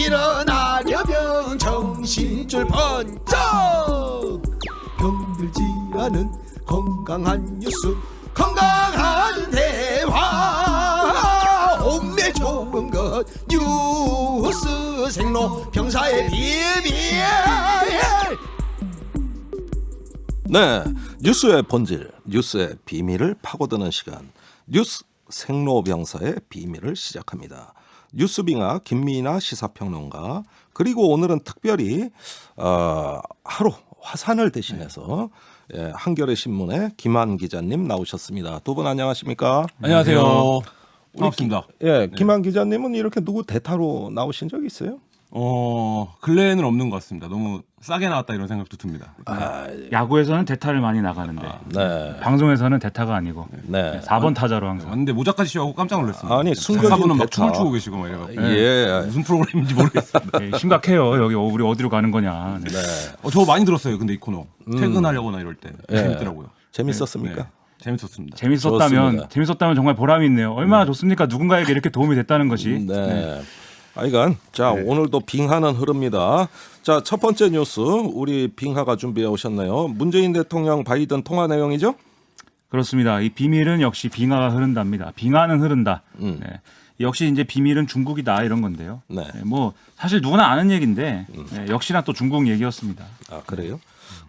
일어나려면 정신줄 번쩍 병들지 않은 건강한 뉴스 건강한 대화 옥내 좋은 것 뉴스 생로 병사의 비밀. 네, 뉴스의 본질, 뉴스의 비밀을 파고드는 시간, 뉴스 생로병사의 비밀을 시작합니다. 뉴스빙하 김미나 시사평론가, 그리고 오늘은 특별히 하루 화산을 대신해서 한겨레 신문의 김한 기자님 나오셨습니다. 두 분 안녕하십니까? 안녕하세요. 반갑습니다. 김한 기자님은 이렇게 누구 대타로 나오신 적 있어요? 근래에는 없는 것 같습니다. 너무 싸게 나왔다 이런 생각도 듭니다. 야구에서는 대타를 많이 나가는데 네. 방송에서는 대타가 아니고 네. 4번 타자로 항상. 왔는데 모자까지 씌워갖고 깜짝 놀랐습니다. 아니, 숨겨진 작가분은 막 대타. 춤을 추고 계시고 막 이래갖고 예. 무슨 프로그램인지 모르겠습니다. 네, 심각해요. 여기 우리 어디로 가는 거냐. 네. 네. 저 많이 들었어요. 근데 이 코너 퇴근하려거나 이럴 때 재밌더라고요. 재밌었습니까? 네, 재밌었습니다. 재밌었다면 정말 보람이 있네요. 얼마나 좋습니까? 누군가에게 이렇게 도움이 됐다는 것이. 네. 하여간 자 오늘도 빙하는 흐릅니다. 자, 첫 번째 뉴스 우리 빙하가 준비해 오셨네요. 문재인 대통령 바이든 통화 내용이죠? 그렇습니다. 이 비밀은 역시 빙하가 흐른답니다. 빙하는 흐른다. 네. 역시 이제 비밀은 중국이다 이런 건데요. 네. 네, 뭐 사실 누구나 아는 얘기인데 네, 역시나 또 중국 얘기였습니다. 아, 그래요?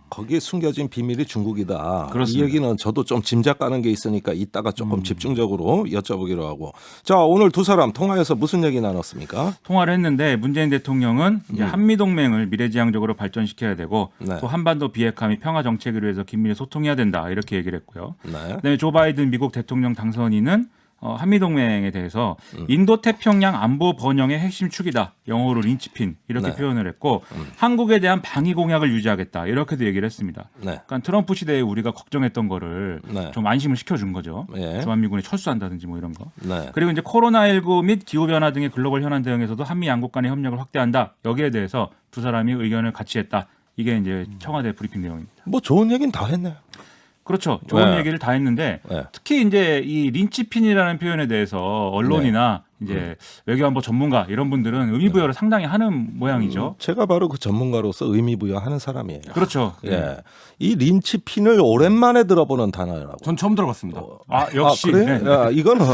거기에 숨겨진 비밀이 중국이다. 그렇습니다. 이 얘기는 저도 좀 짐작 가는 게 있으니까 이따가 조금 집중적으로 여쭤보기로 하고. 자, 오늘 두 사람 통화해서 무슨 얘기 나눴습니까? 통화를 했는데 문재인 대통령은 이제 한미 동맹을 미래지향적으로 발전시켜야 되고 네. 또 한반도 비핵화 및 평화 정책을 위해서 긴밀히 소통해야 된다 이렇게 얘기를 했고요. 네. 그다음에 조 바이든 미국 대통령 당선인은 한미 동맹에 대해서 인도 태평양 안보 번영의 핵심 축이다. 영어로 린치핀 이렇게 네. 표현을 했고 한국에 대한 방위 공약을 유지하겠다. 이렇게도 얘기를 했습니다. 네. 그러니까 트럼프 시대에 우리가 걱정했던 거를 네. 좀 안심을 시켜준 거죠. 예. 주한미군이 철수한다든지 뭐 이런 거. 네. 그리고 이제 코로나19 및 기후변화 등의 글로벌 현안 대응에서도 한미 양국 간의 협력을 확대한다. 여기에 대해서 두 사람이 의견을 같이 했다. 이게 이제 청와대 브리핑 내용입니다. 뭐 좋은 얘기는 다 했네요. 그렇죠. 좋은 네. 얘기를 다 했는데 네. 특히 이제 이 린치핀이라는 표현에 대해서 언론이나 이제 외교안보 전문가 이런 분들은 의미부여를 상당히 하는 모양이죠. 제가 바로 그 전문가로서 의미부여하는 사람이에요. 그렇죠. 예. 이 린치핀을 오랜만에 들어보는 단어라고. 전 처음 들어봤습니다. 아 역시. 그래? 네. 야, 이거는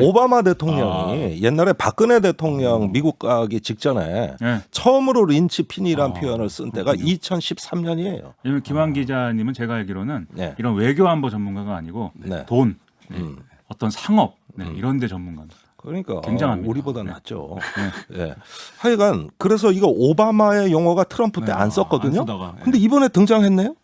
오바마 대통령이 옛날에 박근혜 대통령 미국 가기 직전에 네. 처음으로 린치핀이란 표현을 쓴 때가 2013년이에요. 왜냐면 김한 기자님은 제가 알기로는 네. 이런 외교안보 전문가가 아니고 네. 돈, 어떤 상업 이런 데 전문가입니다. 그러니까 굉장합니다. 우리보다 낫죠. 예. 하여간 그래서 이거 오바마의 용어가 트럼프 때 안 썼거든요. 안 쓰다가, 근데 이번에 등장했네요.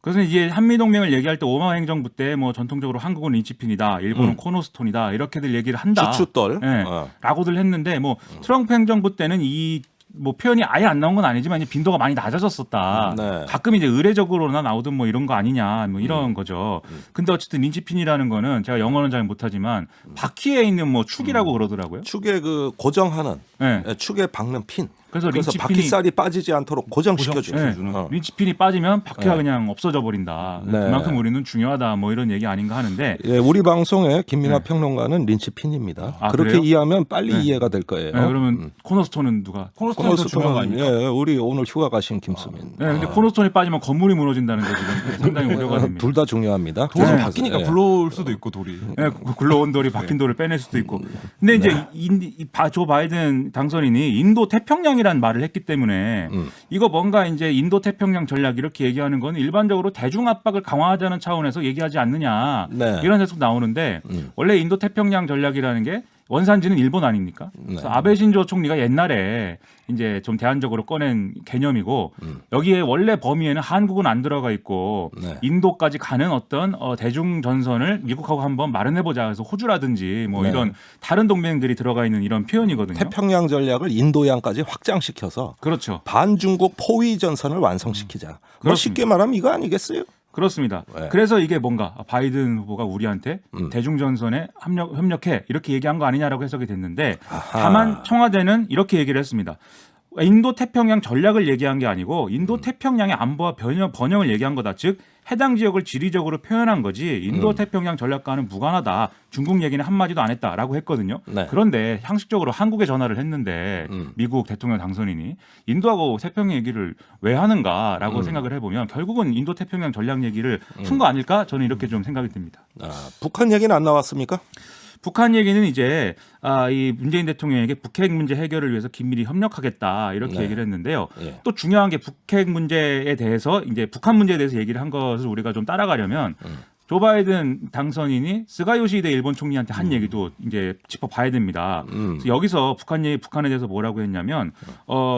그래서 이제 한미 동맹을 얘기할 때 오바마 행정부 때 뭐 전통적으로 한국은 린치핀이다, 일본은 코너스톤이다 이렇게들 얘기를 한다. 주춧돌. 네. 라고들 했는데 뭐 트럼프 행정부 때는 이 뭐 표현이 아예 안 나온 건 아니지만 이제 빈도가 많이 낮아졌었다. 네. 가끔 이제 의례적으로나 나오던 뭐 이런 거 아니냐 뭐 이런 거죠. 근데 어쨌든 린치핀이라는 거는 제가 영어는 잘 못하지만 바퀴에 있는 뭐 축이라고 그러더라고요. 축에 그 고정하는 네. 축에 박는 핀. 그래서 그래서 린치핀이 바퀴살이 빠지지 않도록 고정시켜주는. 네. 린치핀이 빠지면 바퀴가 그냥 없어져 버린다. 네. 그만큼 우리는 중요하다. 뭐 이런 얘기 아닌가 하는데 예, 우리 방송의 김민하 평론가는 린치핀입니다. 아, 그렇게 그래요? 이해하면 빨리 이해가 될 거예요. 네, 그러면 코너스톤은 누가? 코너스톤이 더 중요한 거 아닙니까? 예, 우리 오늘 휴가 가신 김수민. 네, 근데 코너스톤이 빠지면 건물이 무너진다는 게 지금 상당히 우려가 됩니다. 둘 다 중요합니다. 돌은 네. 바뀌니까 예. 불러올 수도 있고 돌이. 네, 굴러온 돌이 박힌 돌을 빼낼 수도 있고. 근데 이제 조 바이든 당선인이 인도 태평양이라는 말을 했기 때문에 이거 뭔가 이제 인도 태평양 전략 이렇게 얘기하는 건 일반적으로 대중 압박을 강화하자는 차원에서 얘기하지 않느냐 네. 이런 해석 나오는데 원래 인도 태평양 전략이라는 게 원산지는 일본 아닙니까? 그래서 아베 신조 총리가 옛날에 이제 좀 대안적으로 꺼낸 개념이고 여기에 원래 범위에는 한국은 안 들어가 있고 네. 인도까지 가는 어떤 대중 전선을 미국하고 한번 마련해보자. 그래서 호주라든지 뭐 네. 이런 다른 동맹들이 들어가 있는 이런 표현이거든요. 태평양 전략을 인도양까지 확장시켜서 그렇죠. 반중국 포위 전선을 완성시키자. 뭐 그렇습니다. 쉽게 말하면 이거 아니겠어요? 그렇습니다. 네. 그래서 이게 뭔가 바이든 후보가 우리한테 대중전선에 협력해 이렇게 얘기한 거 아니냐라고 해석이 됐는데 다만 청와대는 이렇게 얘기를 했습니다. 인도 태평양 전략을 얘기한 게 아니고 인도 태평양의 안보와 번영을 얘기한 거다. 즉 해당 지역을 지리적으로 표현한 거지 인도 태평양 전략과는 무관하다. 중국 얘기는 한마디도 안 했다라고 했거든요. 네. 그런데 형식적으로 한국에 전화를 했는데 미국 대통령 당선인이 인도하고 태평양 얘기를 왜 하는가라고 생각을 해보면 결국은 인도 태평양 전략 얘기를 한 거 아닐까? 저는 이렇게 좀 생각이 듭니다. 북한 얘기는 안 나왔습니까? 북한 얘기는 이제 이 문재인 대통령에게 북핵 문제 해결을 위해서 긴밀히 협력하겠다 이렇게 네. 얘기를 했는데요. 예. 또 중요한 게 북핵 문제에 대해서 이제 북한 문제에 대해서 얘기를 한 것을 우리가 좀 따라가려면 조 바이든 당선인이 스가 요시히데 일본 총리한테 한 얘기도 이제 짚어봐야 됩니다. 그래서 여기서 북한에 대해서 뭐라고 했냐면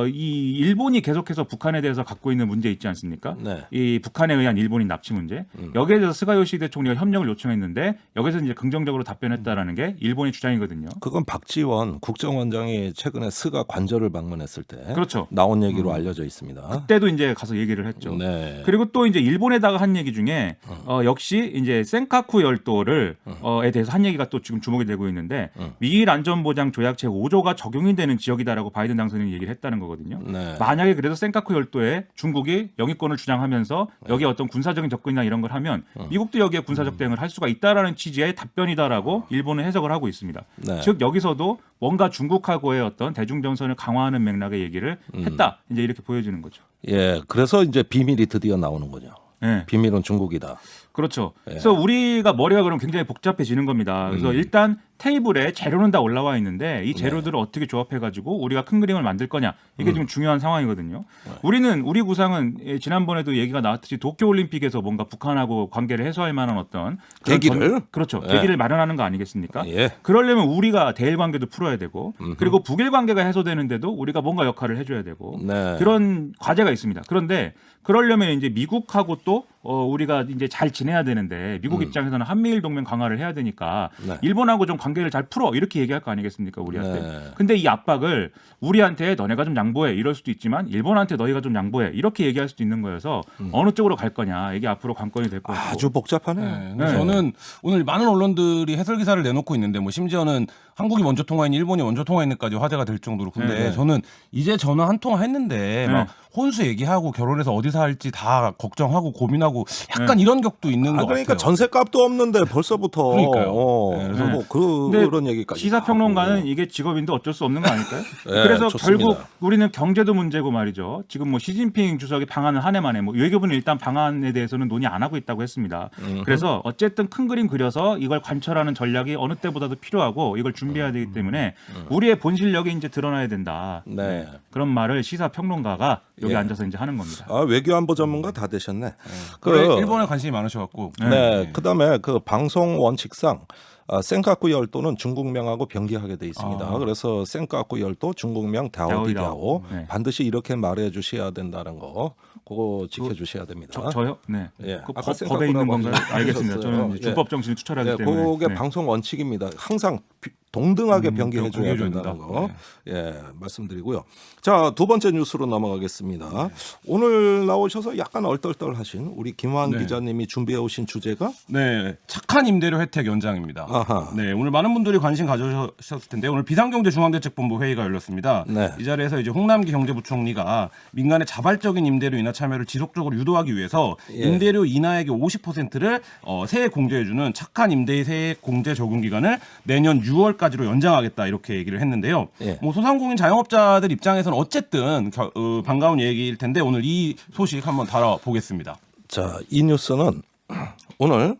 이 일본이 계속해서 북한에 대해서 갖고 있는 문제 있지 않습니까? 네. 이 북한에 의한 일본인 납치 문제. 여기에 대해서 스가 요시히데 총리가 협력을 요청했는데 여기서 이제 긍정적으로 답변했다라는 게 일본의 주장이거든요. 그건 박지원 국정원장이 최근에 스가 관저를 방문했을 때 그렇죠. 나온 얘기로 알려져 있습니다. 그때도 이제 가서 얘기를 했죠. 네. 그리고 또 이제 일본에다가 한 얘기 중에 역시 이제 센카쿠 열도를 에 대해서 한 얘기가 또 지금 주목이 되고 있는데 미일 안전보장 조약 제5조가 적용이 되는 지역이다라고 바이든 당선인이 얘기를 했다는 거거든요. 네. 만약에 그래서 센카쿠 열도에 중국이 영유권을 주장하면서 여기에 어떤 군사적인 접근이나 이런 걸 하면 미국도 여기에 군사적 대응을 할 수가 있다라는 취지의 답변이다라고 일본은 해석을 하고 있습니다. 네. 즉 여기서도 뭔가 중국하고의 어떤 대중전선을 강화하는 맥락의 얘기를 했다. 이제 이렇게 보여지는 거죠. 예, 그래서 이제 비밀이 드디어 나오는 거죠. 네. 비밀은 중국이다. 그렇죠. 그래서 우리가 머리가 그럼 굉장히 복잡해지는 겁니다. 그래서 일단 테이블에 재료는 다 올라와 있는데 이 재료들을 어떻게 조합해가지고 우리가 큰 그림을 만들 거냐 이게 지금 중요한 상황이거든요. 우리 구상은 지난번에도 얘기가 나왔듯이 도쿄올림픽에서 뭔가 북한하고 관계를 해소할 만한 어떤 그런 계기를? 그렇죠. 예. 계기를 마련하는 거 아니겠습니까? 예. 그러려면 우리가 대일 관계도 풀어야 되고 그리고 북일 관계가 해소되는데도 우리가 뭔가 역할을 해줘야 되고 네. 그런 과제가 있습니다. 그런데 그러려면 이제 미국하고 또 우리가 이제 잘 지내야 되는데 미국 입장에서는 한미일 동맹 강화를 해야 되니까 네. 일본하고 좀 관계를 잘 풀어 이렇게 얘기할 거 아니겠습니까 우리한테. 네. 근데 이 압박을 우리한테 너네가 좀 양보해 이럴 수도 있지만 일본한테 너희가 좀 양보해 이렇게 얘기할 수도 있는 거여서 어느 쪽으로 갈 거냐 이게 앞으로 관건이 될 거고. 아주 복잡하네요. 네, 근데 저는 오늘 많은 언론들이 해설 기사를 내놓고 있는데 뭐 심지어는 한국이 먼저 통화했니 일본이 먼저 통화했는까지 화제가 될 정도로 근데 네. 저는 이제 전화 한 통화 했는데 막 혼수 얘기하고 결혼해서 어디서 할지 다 걱정하고 고민하고 약간 이런 격도 있는 것 그러니까 같아요. 전세값도 없는데 벌써부터 그러니까요. 네, 그래서 뭐 근데 그런 얘기까지. 시사평론가는 이게 직업인데 어쩔 수 없는 거 아닐까요? 네, 그래서 좋습니다. 결국 우리는 경제도 문제고 말이죠. 지금 뭐 시진핑 주석이 방한을 한 해 만에 뭐 외교부는 일단 방한에 대해서는 논의 안 하고 있다고 했습니다. 그래서 어쨌든 큰 그림 그려서 이걸 관철하는 전략이 어느 때보다도 필요하고 이걸 준비해야 되기 때문에 우리의 본 실력이 이제 드러나야 된다. 네. 그런 말을 시사평론가가 여기 예. 앉아서 이제 하는 겁니다. 아, 외교안보 전문가 다 되셨네. 그래, 일본에 관심이 많으셔갖고 네. 그다음에 그 방송 원칙상 센카쿠 열도는 중국명하고 병기하게 돼 있습니다. 그래서 센카쿠 열도 중국명 다오디다오 네. 반드시 이렇게 말해 주셔야 된다는 거 그거 지켜 주셔야 됩니다. 저요? 네. 예. 그 아까 법에 있는 생각보다 건가요? 많이 알겠습니다. 저는 하셨어요. 이제 준법 정신을 추천하기 예, 때문에. 그게 네. 방송 원칙입니다. 항상 동등하게 병기해 줘야 병기해줘야 된다는 된다. 거. 예, 말씀드리고요. 자, 두 번째 뉴스로 넘어가겠습니다. 오늘 나오셔서 약간 얼떨떨하신 우리 김환 네. 기자님이 준비해 오신 주제가 네, 착한 임대료 혜택 연장입니다. 아하. 네, 오늘 많은 분들이 관심 가져셨을 텐데 오늘 비상경제중앙대책본부 회의가 열렸습니다. 네. 이 자리에서 이제 홍남기 경제부총리가 민간의 자발적인 임대료 인하 참여를 지속적으로 유도하기 위해서 예. 임대료 인하액의 50%를 세액 공제해주는 착한 임대 세액 공제 적용 기간을 내년 6월까지로 연장하겠다 이렇게 얘기를 했는데요. 예. 뭐 소상공인 자영업자들 입장에서는 어쨌든 반가운 얘기일 텐데 오늘 이 소식 한번 다뤄보겠습니다. 자, 이 뉴스는 오늘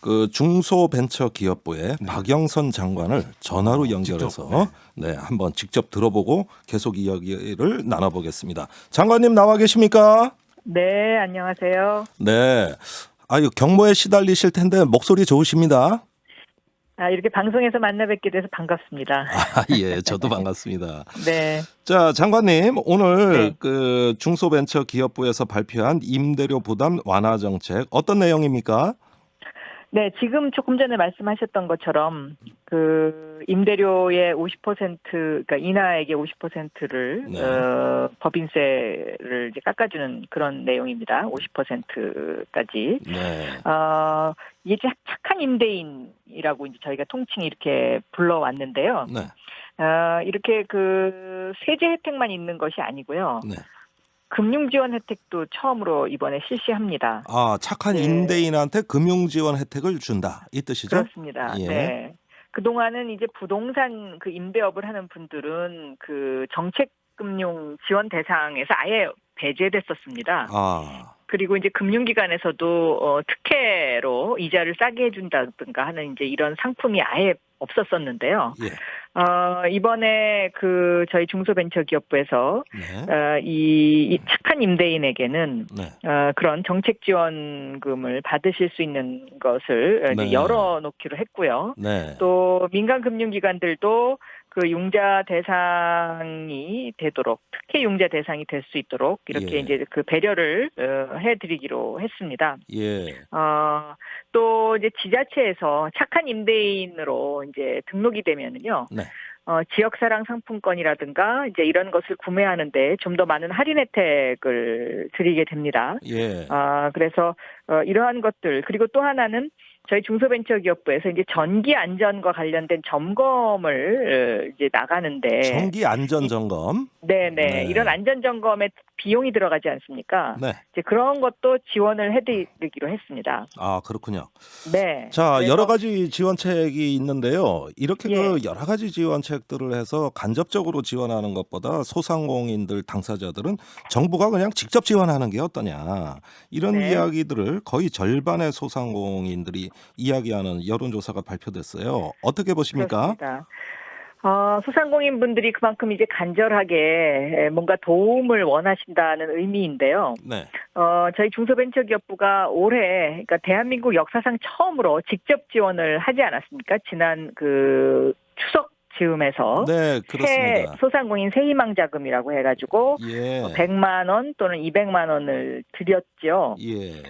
그 중소벤처기업부의 박영선 장관을 전화로 연결해서 네, 한번 직접 들어보고 계속 이야기를 나눠보겠습니다. 장관님 나와 계십니까? 네, 안녕하세요. 네. 아유, 경모에 시달리실 텐데 목소리 좋으십니다. 이렇게 방송에서 만나 뵙게 돼서 반갑습니다. 아, 예, 저도 반갑습니다. 네. 자, 장관님, 오늘 네. 그 중소벤처기업부에서 발표한 임대료 부담 완화 정책 어떤 내용입니까? 네, 지금 조금 전에 말씀하셨던 것처럼 그 임대료의 50% 그러니까 인하액의 50%를 네. 법인세를 이제 깎아주는 그런 내용입니다. 50%까지. 네. 이게 착한 임대인이라고 이제 저희가 통칭 이렇게 불러왔는데요. 네. 이렇게 그 세제 혜택만 있는 것이 아니고요. 네. 금융 지원 혜택도 처음으로 이번에 실시합니다. 아, 착한 네. 임대인한테 금융 지원 혜택을 준다. 이 뜻이죠? 그렇습니다. 예. 네. 그동안은 이제 부동산 그 임대업을 하는 분들은 그 정책금융 지원 대상에서 아예 배제됐었습니다. 아. 그리고 이제 금융기관에서도 특혜로 이자를 싸게 해준다든가 하는 이제 이런 상품이 아예 없었었는데요. 예. 이번에 그 저희 중소벤처기업부에서 네. 이 착한 임대인에게는 네. 그런 정책 지원금을 받으실 수 있는 것을 네. 이제 열어놓기로 했고요. 네. 또 민간 금융기관들도 그 융자 대상이 되도록 특혜 융자 대상이 될 수 있도록 이렇게 예. 이제 그 배려를 해드리기로 했습니다. 예. 또 이제 지자체에서 착한 임대인으로 이제 등록이 되면은요. 네. 지역사랑 상품권이라든가 이제 이런 것을 구매하는데 좀 더 많은 할인 혜택을 드리게 됩니다. 예. 그래서 이러한 것들 그리고 또 하나는 저희 중소벤처기업부에서 이제 전기 안전과 관련된 점검을 이제 나가는데 전기 안전 점검. 네네 네. 이런 안전 점검에 비용이 들어가지 않습니까? 네. 이제 그런 것도 지원을 해드리기로 했습니다. 아, 그렇군요. 네. 자, 그래서- 여러 가지 지원책이 있는데요. 이렇게 예. 그 여러 가지 지원책들을 해서 간접적으로 지원하는 것보다 소상공인들 당사자들은 정부가 그냥 직접 지원하는 게 어떠냐. 이런 네. 이야기들을 거의 절반의 소상공인들이 이야기하는 여론조사가 발표됐어요. 어떻게 보십니까? 그렇습니다. 소상공인 분들이 그만큼 이제 간절하게 뭔가 도움을 원하신다는 의미인데요. 네. 저희 중소벤처기업부가 올해, 그러니까 대한민국 역사상 처음으로 직접 지원을 하지 않았습니까? 지난 그 추석 즈음에서 네, 새 그렇습니다. 소상공인 새희망 자금이라고 해가지고 예. 100만 원 또는 200만 원을 드렸죠. 예.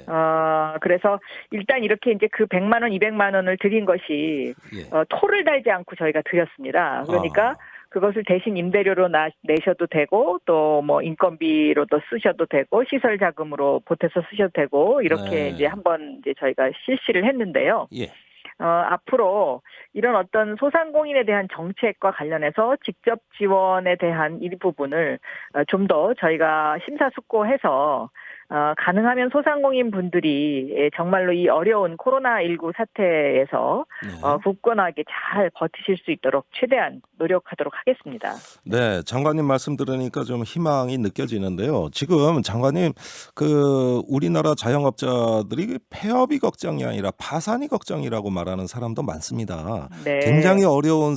그래서 일단 이렇게 이제 그 100만 원, 200만 원을 드린 것이 예. 토를 달지 않고 저희가 드렸습니다. 그러니까 아. 그것을 대신 임대료로 내셔도 되고 또 뭐 인건비로도 쓰셔도 되고 시설 자금으로 보태서 쓰셔도 되고 이렇게 네. 이제 한번 이제 저희가 실시를 했는데요. 예. 앞으로 이런 어떤 소상공인에 대한 정책과 관련해서 직접 지원에 대한 일부분을 좀 더 저희가 심사숙고해서 가능하면 소상공인 분들이 정말로 이 어려운 코로나19 사태에서 네. 굳건하게 잘 버티실 수 있도록 최대한 노력하도록 하겠습니다. 네, 장관님 말씀 들으니까 좀 희망이 느껴지는데요. 지금 장관님 그 우리나라 자영업자들이 폐업이 걱정이 아니라 파산이 걱정이라고 말하는 사람도 많습니다. 네. 굉장히 어려운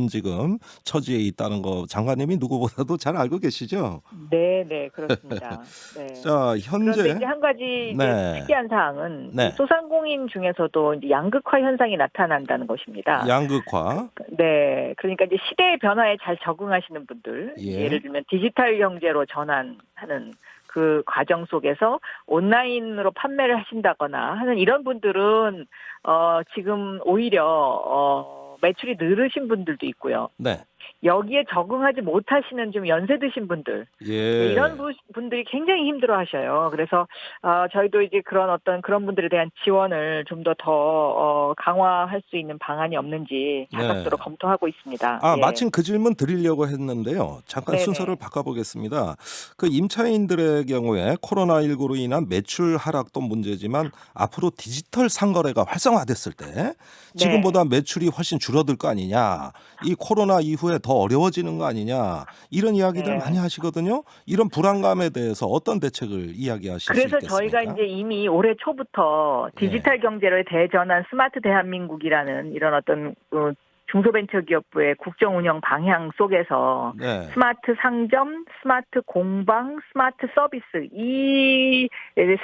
지금 처지에 있다는 거 장관님이 누구보다도 잘 알고 계시죠? 네, 그렇습니다. 네. 자, 그런데 현재 이제 한 가지 이제 네. 특이한 사항은 네. 소상공인 중에서도 이제 양극화 현상이 나타난다는 것입니다. 양극화. 네, 그러니까 이제 시대의 변화에 잘 적응하시는 분들, 예. 예를 들면 디지털 경제로 전환하는 그 과정 속에서 온라인으로 판매를 하신다거나 하는 이런 분들은 지금 오히려 매출이 늘으신 분들도 있고요. 네. 여기에 적응하지 못하시는 좀 연세 드신 분들 예. 이런 분들이 굉장히 힘들어하셔요. 그래서 저희도 이제 그런 분들에 대한 지원을 좀 더 강화할 수 있는 방안이 없는지 다각도로 네. 검토하고 있습니다. 아, 예. 마침 그 질문 드리려고 했는데요. 잠깐 네네. 순서를 바꿔보겠습니다. 그 임차인들의 경우에 코로나19로 인한 매출 하락도 문제지만 앞으로 디지털 상거래가 활성화됐을 때 지금보다 매출이 훨씬 줄어들 거 아니냐. 이 코로나 이후에 더 어려워지는 거 아니냐. 이런 이야기들 네. 많이 하시거든요. 이런 불안감에 대해서 어떤 대책을 이야기하실 수 그래서 있겠습니까? 저희가 이제 이미 올해 초부터 디지털 경제로 대전환 스마트 대한민국이라는 이런 어떤 중소벤처기업부의 국정운영 방향 속에서 네. 스마트 상점, 스마트 공방, 스마트 서비스 이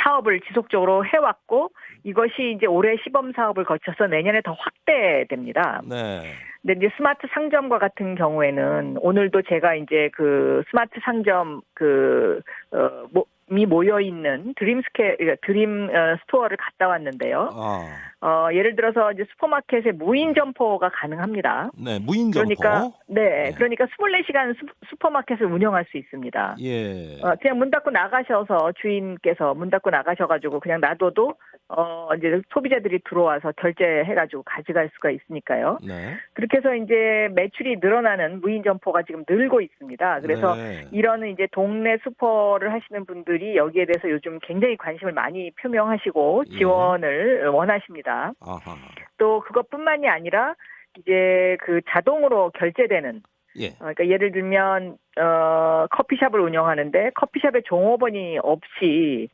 사업을 지속적으로 해왔고 이것이 이제 올해 시범 사업을 거쳐서 내년에 더 확대됩니다. 네. 근데 이제 스마트 상점과 같은 경우에는 오늘도 제가 이제 그 스마트 상점 이 모여 있는 드림 스토어를 갔다 왔는데요. 예를 들어서 이제 슈퍼마켓에 무인 점포가 가능합니다. 네, 무인 점포. 그러니까 24시간 슈퍼마켓을 운영할 수 있습니다. 예. 그냥 문 닫고 나가셔서 주인께서 문 닫고 나가셔가지고 그냥 놔둬도 이제 소비자들이 들어와서 결제해가지고 가져갈 수가 있으니까요. 네. 그렇게 해서 이제 매출이 늘어나는 무인 점포가 지금 늘고 있습니다. 그래서 네. 이런 이제 동네 슈퍼를 하시는 분들이 여기에 대해서 요즘 굉장히 관심을 많이 표명하시고 예. 지원을 원하십니다. 아하. 또 그것뿐만이 아니라 이제 그 자동으로 결제되는 예. 그러니까 예를 들면 커피숍을 운영하는데 커피숍에 종업원이 없이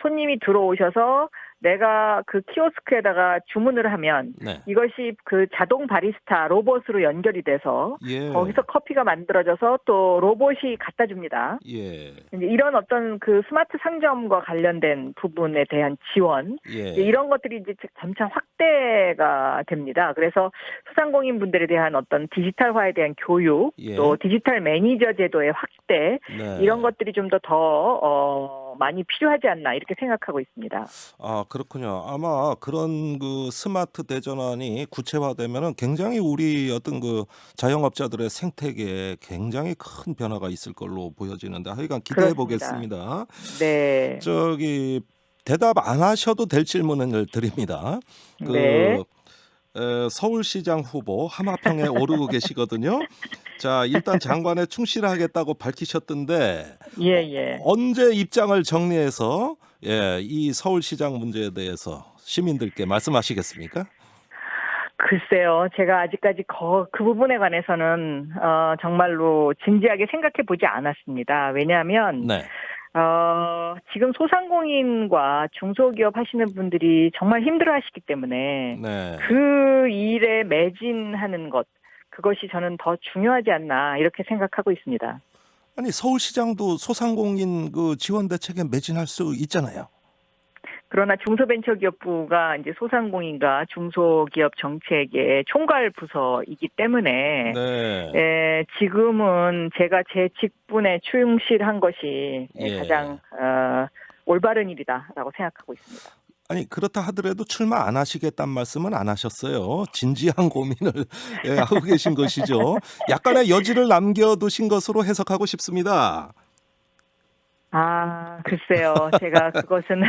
손님이 들어오셔서 내가 그 키오스크에다가 주문을 하면 네. 이것이 그 자동 바리스타 로봇으로 연결이 돼서 예. 거기서 커피가 만들어져서 또 로봇이 갖다 줍니다. 예. 이제 이런 어떤 그 스마트 상점과 관련된 부분에 대한 지원 예. 이런 것들이 이제 점차 확대가 됩니다. 그래서 소상공인 분들에 대한 어떤 디지털화에 대한 교육, 예. 또 디지털 매니저 제도의 확대 네. 이런 것들이 좀 더 많이 필요하지 않나 이렇게 생각하고 있습니다. 아, 그렇군요. 아마 그런 그 스마트 대전환이 구체화되면은 굉장히 우리 어떤 그 자영업자들의 생태계에 굉장히 큰 변화가 있을 걸로 보여지는데 하여간 기대해 보겠습니다. 네. 저기 대답 안 하셔도 될 질문을 드립니다. 그 네. 서울시장 후보 하마평에 오르고 계시거든요. 자, 일단 장관에 충실하겠다고 밝히셨던데 예. 언제 입장을 정리해서 이 서울시장 문제에 대해서 시민들께 말씀하시겠습니까? 글쎄요, 제가 아직까지 그 부분에 관해서는 정말로 진지하게 생각해 보지 않았습니다. 왜냐하면 네. 지금 소상공인과 중소기업 하시는 분들이 정말 힘들어하시기 때문에 네. 그 일에 매진하는 것 그것이 저는 더 중요하지 않나 이렇게 생각하고 있습니다. 아니 서울시장도 소상공인 그 지원 대책에 매진할 수 있잖아요. 그러나 중소벤처기업부가 이제 소상공인과 중소기업 정책의 총괄 부서이기 때문에 네. 지금은 제가 제 직분에 충실한 것이 예. 가장 올바른 일이다라고 생각하고 있습니다. 아니 그렇다 하더라도 출마 안 하시겠다는 말씀은 안 하셨어요. 진지한 고민을 하고 계신 것이죠. 약간의 여지를 남겨두신 것으로 해석하고 싶습니다. 글쎄요. 제가 그것은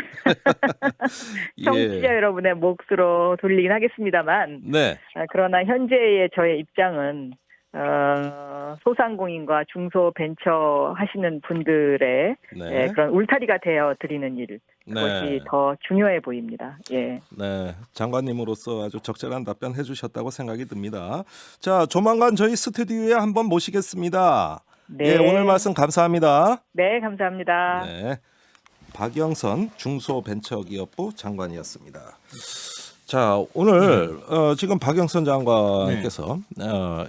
청취자 여러분의 몫으로 돌리긴 하겠습니다만 네. 그러나 현재의 저의 입장은 소상공인과 중소벤처 하시는 분들의 네. 그런 울타리가 되어 드리는 일 그것이 네. 더 중요해 보입니다. 예. 네, 장관님으로서 아주 적절한 답변 해주셨다고 생각이 듭니다. 자, 조만간 저희 스튜디오에 한번 모시겠습니다. 네. 예, 오늘 말씀 감사합니다. 네, 감사합니다. 네, 박영선 중소벤처기업부 장관이었습니다. 자, 오늘 지금 박영선 장관께서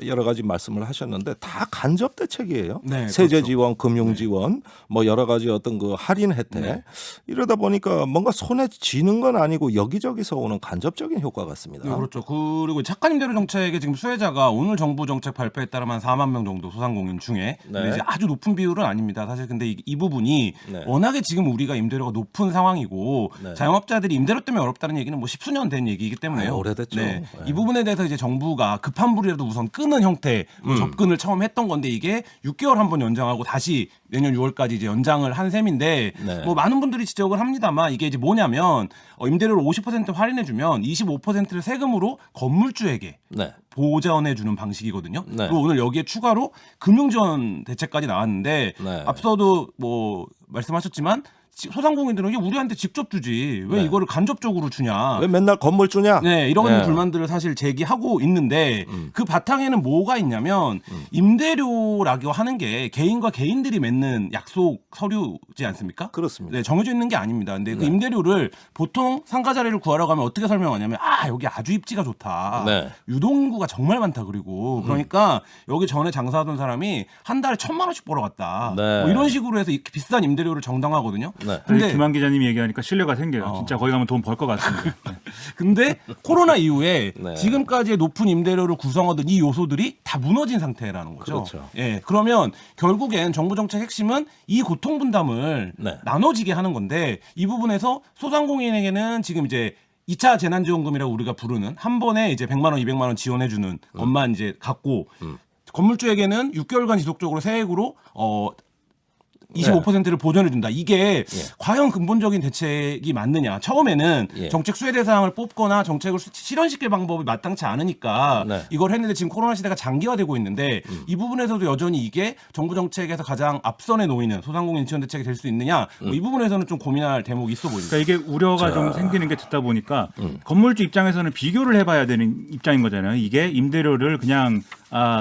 여러 가지 말씀을 하셨는데 다 간접 대책이에요. 네, 세제 그렇죠. 지원, 금융 지원, 뭐 여러 가지 어떤 그 할인 혜택 네. 이러다 보니까 뭔가 손에 쥐는 건 아니고 여기저기서 오는 간접적인 효과 같습니다. 네, 그렇죠. 그리고 착한임대료 정책의 지금 수혜자가 오늘 정부 정책 발표에 따르면 4만 명 정도 소상공인 중에 근데 네. 이제 아주 높은 비율은 아닙니다. 사실 근데 이 부분이 네. 워낙에 지금 우리가 임대료가 높은 상황이고 네. 자영업자들이 임대료 때문에 어렵다는 얘기는 뭐 10수년 된 얘기이기 때문에요. 오래됐죠. 네. 네. 이 부분에 대해서 이제 정부가 급한 불이라도 우선 끄는 형태로 접근을 처음 했던 건데 이게 6개월 한번 연장하고 다시 내년 6월까지 이제 연장을 한 셈인데 네. 뭐 많은 분들이 지적을 합니다만 이게 이제 뭐냐면 임대료를 50% 할인해주면 25%를 세금으로 건물주에게 네. 보전해주는 방식이거든요. 네. 그리고 오늘 여기에 추가로 금융지원 대책까지 나왔는데 네. 앞서도 뭐 말씀하셨지만 소상공인들은 이게 우리한테 직접 주지 왜 네. 이거를 간접적으로 주냐. 왜 맨날 건물 주냐? 네, 이런 네. 불만들을 사실 제기하고 있는데 그 바탕에는 뭐가 있냐면 임대료라고 하는 게 개인과 개인들이 맺는 약속 서류지 않습니까? 그렇습니다. 네, 정해져 있는 게 아닙니다. 근데 그 네. 임대료를 보통 상가 자리를 구하러 가면 어떻게 설명하냐면 여기 아주 입지가 좋다. 네. 유동인구가 정말 많다. 그리고 그러니까 여기 전에 장사하던 사람이 한 달에 1,000만 원씩 벌어갔다. 네. 뭐 이런 식으로 해서 비싼 임대료를 정당하거든요. 네. 근데 김한 기자님이 얘기하니까 신뢰가 생겨요. 진짜 거기 가면 돈 벌 것 같습니다. 근데 코로나 이후에 네. 지금까지의 높은 임대료를 구성하던 이 요소들이 다 무너진 상태라는 거죠. 그렇죠. 예, 그러면 결국엔 정부 정책 핵심은 이 고통 분담을 네. 나눠지게 하는 건데 이 부분에서 소상공인에게는 지금 이제 2차 재난지원금이라고 우리가 부르는 한 번에 이제 100만 원, 200만 원 지원해주는 것만 이제 갖고 건물주에게는 6개월간 지속적으로 세액으로 25%를 보전해 준다. 이게 예. 과연 근본적인 대책이 맞느냐. 처음에는 예. 정책 수혜 대상을 뽑거나 정책을 실현시킬 방법이 마땅치 않으니까 네. 이걸 했는데 지금 코로나 시대가 장기화되고 있는데 이 부분에서도 여전히 이게 정부 정책에서 가장 앞선에 놓이는 소상공인 지원 대책이 될 수 있느냐. 뭐이 부분에서는 좀 고민할 대목이 있어 보입니다. 그러니까 이게 우려가 좀 생기는 게 듣다 보니까 건물주 입장에서는 비교를 해봐야 되는 입장인 거잖아요. 이게 임대료를 그냥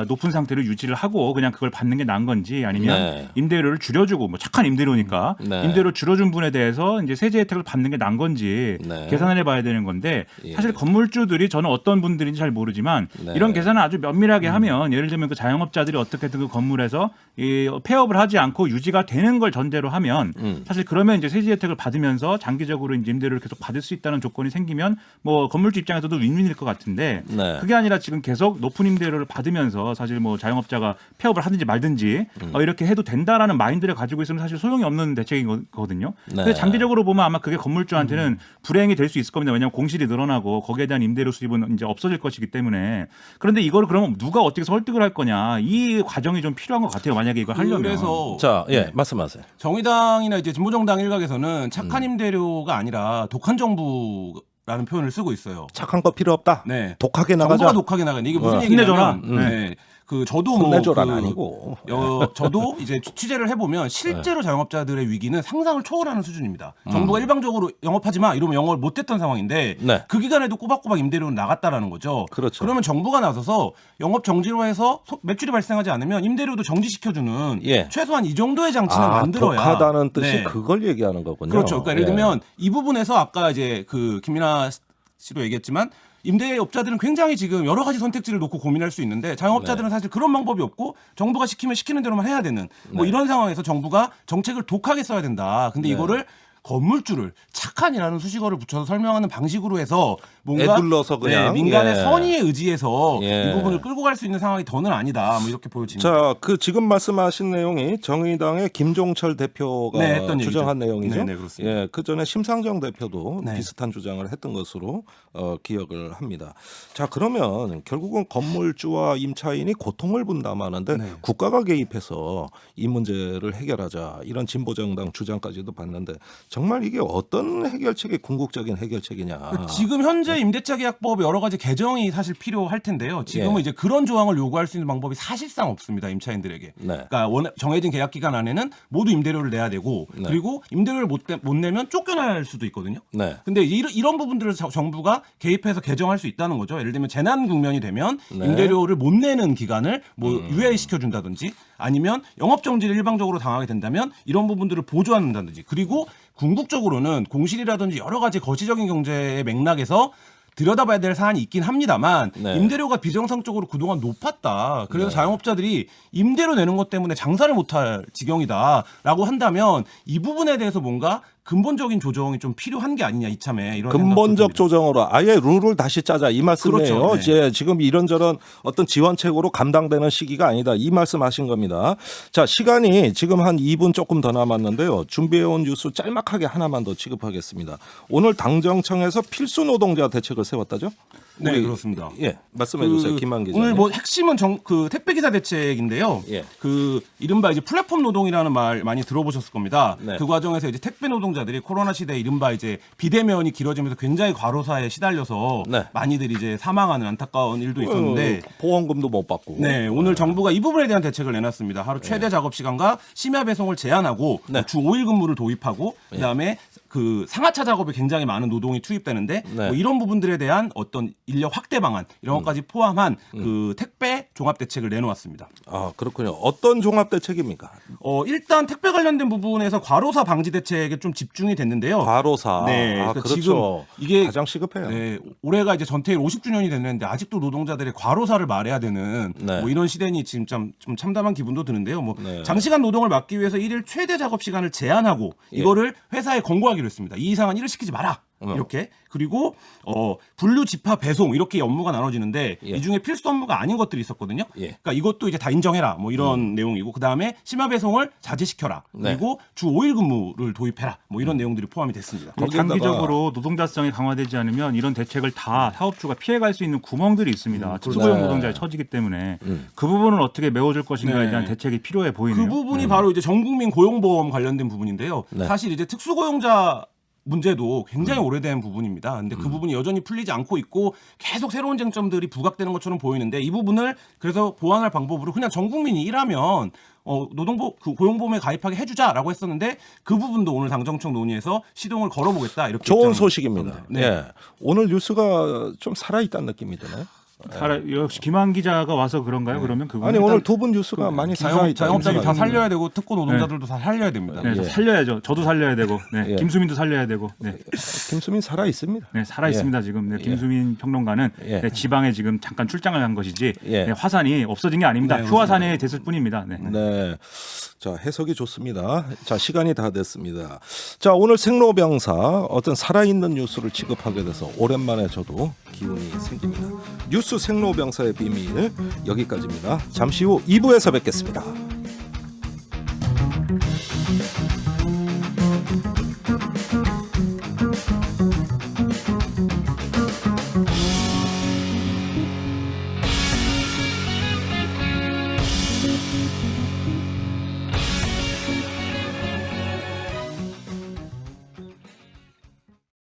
높은 상태로 유지를 하고 그냥 그걸 받는 게 나은 건지 아니면 네. 임대료를 줄여주고 뭐 착한 임대료니까 네. 임대료 줄여준 분에 대해서 이제 세제 혜택을 받는 게 나은 건지 네. 계산을 해봐야 되는 건데 예. 사실 건물주들이 저는 어떤 분들인지 잘 모르지만 네. 이런 계산을 아주 면밀하게 하면 예를 들면 그 자영업자들이 어떻게든 그 건물에서 이 폐업을 하지 않고 유지가 되는 걸 전제로 하면 사실 그러면 이제 세제 혜택을 받으면서 장기적으로 이제 임대료를 계속 받을 수 있다는 조건이 생기면 뭐 건물주 입장에서도 윈윈일 것 같은데 네. 그게 아니라 지금 계속 높은 임대료를 받으면서 사실 뭐 자영업자가 폐업을 하든지 말든지 이렇게 해도 된다라는 마인드를 가지고 있으면 사실 소용이 없는 대책이거든요. 네. 근데 장기적으로 보면 아마 그게 건물주한테는 불행이 될 수 있을 겁니다. 왜냐하면 공실이 늘어나고 거기에 대한 임대료 수입은 이제 없어질 것이기 때문에 그런데 이걸 그러면 누가 어떻게 설득을 할 거냐 이 과정이 좀 필요한 것 같아요. 만약에 이걸 하려면. 그래서 자, 예, 말씀하세요. 정의당이나 이제 진보정당 일각에서는 착한 임대료가 아니라 독한 정부라는 표현을 쓰고 있어요. 착한 거 필요 없다. 네. 정부가 나가자. 정부가 독하게 나가는 이게 무슨 혼내줘라. 얘기냐면 네. 그 저도 뭐 혼내줘라는 아니고. 저도 이제 취재를 해보면 실제로 자영업자들의 위기는 상상을 초월하는 수준입니다. 정부가 일방적으로 영업하지 마 이러면 영업을 못했던 상황인데 네. 그 기간에도 꼬박꼬박 임대료는 나갔다라는 거죠. 그렇죠. 그러면 정부가 나서서 영업 정지로 해서 매출이 발생하지 않으면 임대료도 정지시켜주는 예. 최소한 이 정도의 장치는 만들어야. 독하다는 뜻이 네. 그걸 얘기하는 거군요. 그렇죠. 그러니까 예를 예. 들면 이 부분에서 아까 이제 그 김민아 씨도 얘기했지만 임대업자들은 굉장히 지금 여러 가지 선택지를 놓고 고민할 수 있는데 자영업자들은 사실 그런 방법이 없고 정부가 시키면 시키는 대로만 해야 되는 뭐 이런 상황에서 정부가 정책을 독하게 써야 된다. 근데 이거를 건물주를 착한이라는 수식어를 붙여서 설명하는 방식으로 해서 뭔가 애둘러서 그냥, 민간의 예. 선의에 의지해서 예. 이 부분을 끌고 갈 수 있는 상황이 더는 아니다. 뭐 이렇게 보여집니다. 자, 그 지금 말씀하신 내용이 정의당의 김종철 대표가 네, 했던 주장한 얘기죠. 내용이죠. 네, 그렇습니다. 예, 그 전에 심상정 대표도 네. 비슷한 주장을 했던 것으로 기억을 합니다. 자, 그러면 결국은 건물주와 임차인이 고통을 분담하는데 네. 국가가 개입해서 이 문제를 해결하자 이런 진보정당 주장까지도 봤는데 정말 이게 어떤 해결책이 궁극적인 해결책이냐? 지금 현재 임대차 계약법 여러 가지 개정이 사실 필요할 텐데요. 지금은 예. 이제 그런 조항을 요구할 수 있는 방법이 사실상 없습니다. 임차인들에게. 네. 그러니까 정해진 계약 기간 안에는 모두 임대료를 내야 되고 네. 그리고 임대료를 못 내면 쫓겨날 수도 있거든요. 네. 근데 이런 부분들을 정부가 개입해서 개정할 수 있다는 거죠. 예를 들면 재난 국면이 되면 네. 임대료를 못 내는 기간을 뭐 유예시켜 준다든지 아니면 영업 정지를 일방적으로 당하게 된다면 이런 부분들을 보조한다든지 그리고 궁극적으로는 공실이라든지 여러 가지 거시적인 경제의 맥락에서 들여다봐야 될 사안이 있긴 합니다만 네. 임대료가 비정상적으로 그동안 높았다. 그래서 자영업자들이 임대료 내는 것 때문에 장사를 못할 지경이다라고 한다면 이 부분에 대해서 뭔가 근본적인 조정이 좀 필요한 게 아니냐 이참에 이런 근본적 생각도 듭니다. 조정으로 아예 룰을 다시 짜자 이 말씀이에요. 그렇죠. 네. 이제 지금 이런저런 어떤 지원책으로 감당되는 시기가 아니다. 이 말씀하신 겁니다. 자, 시간이 지금 한 2분 조금 더 남았는데요. 준비해온 뉴스 짤막하게 하나만 더 취급하겠습니다. 오늘 당정청에서 필수 노동자 대책을 세웠다죠? 네, 우리- 그렇습니다. 예, 말씀해 주세요, 김한 기자님. 오늘 뭐 핵심은 그 택배기사 대책인데요. 예. 그 이른바 이제 플랫폼 노동이라는 말 많이 들어보셨을 겁니다. 네. 그 과정에서 이제 택배 노동자들이 코로나 시대에 이른바 이제 비대면이 길어지면서 굉장히 과로사에 시달려서 네. 많이 이제 사망하는 안타까운 일도 있었는데 보험금도 못 받고. 네, 오늘 정부가 이 부분에 대한 대책을 내놨습니다. 하루 최대 작업 시간과 심야 배송을 제한하고 네. 주 5일 근무를 도입하고 그다음에 그 상하차 작업에 굉장히 많은 노동이 투입되는데 네. 뭐 이런 부분들에 대한 어떤 인력 확대 방안 이런 것까지 포함한 그 택배 종합 대책을 내놓았습니다. 아, 그렇군요. 어떤 종합 대책입니까? 일단 택배 관련된 부분에서 과로사 방지 대책에 좀 집중이 됐는데요. 과로사. 네, 아, 그러니까 그렇죠. 지금 이게 가장 시급해요. 네, 올해가 이제 전태일 50주년이 됐는데 아직도 노동자들의 과로사를 말해야 되는 네. 뭐 이런 시대니 지금 좀 참담한 기분도 드는데요. 뭐 네. 장시간 노동을 막기 위해서 일일 최대 작업 시간을 제한하고 예. 이거를 회사에 권고하기로 했습니다. 이 이상은 일을 시키지 마라. 이렇게. 그리고 분류 집화 배송 이렇게 업무가 나눠지는데 예. 이 중에 필수 업무가 아닌 것들이 있었거든요. 예. 그러니까 이것도 이제 다 인정해라 뭐 이런 내용이고 그다음에 심야 배송을 자제시켜라. 네. 그리고 주 5일 근무를 도입해라. 뭐 이런 내용들이 포함이 됐습니다. 거기에다가- 장기적으로 노동자성이 강화되지 않으면 이런 대책을 다 사업주가 피해갈 수 있는 구멍들이 있습니다. 특수고용 네. 노동자에 처지기 때문에 그 부분을 어떻게 메워줄 것인가에 네. 대한 대책이 필요해 보이네요. 그 부분이 바로 이제 전국민 고용보험 관련된 부분인데요. 네. 사실 이제 특수고용자 문제도 굉장히 오래된 부분입니다. 근데 그 부분이 여전히 풀리지 않고 있고 계속 새로운 쟁점들이 부각되는 것처럼 보이는데 이 부분을 그래서 보완할 방법으로 그냥 전 국민이 일하면 노동보 그 고용보험에 가입하게 해주자라고 했었는데 그 부분도 오늘 당정청 논의에서 시동을 걸어보겠다 이렇게 좋은 입장을 소식입니다. 네. 예. 오늘 뉴스가 좀 살아있다는 느낌이 드나요? 역시 김한 기자가 와서 그런가요? 그러면 그거 아니 오늘 두 분 뉴스가 많이 살아있다. 자영업자들 다 살려야 되고 특고 노동자들도 다 살려야 됩니다. 네, 예. 살려야죠. 저도 살려야 되고, 네, 예. 김수민도 살려야 되고, 네, 김수민 살아 있습니다. 네, 살아 있습니다 지금. 네, 예. 김수민 평론가는 예. 네, 지방에 지금 잠깐 출장을 한 것이지 예. 네, 화산이 없어진 게 아닙니다. 네, 휴화산에 됐을 뿐입니다. 네. 네. 자, 해석이 좋습니다. 자, 시간이 다 됐습니다. 자, 오늘 생로병사 어떤 살아있는 뉴스를 취급하게 돼서 오랜만에 저도 기운이 생깁니다. 뉴스 생로병사의 비밀 여기까지입니다. 잠시 후 2부에서 뵙겠습니다.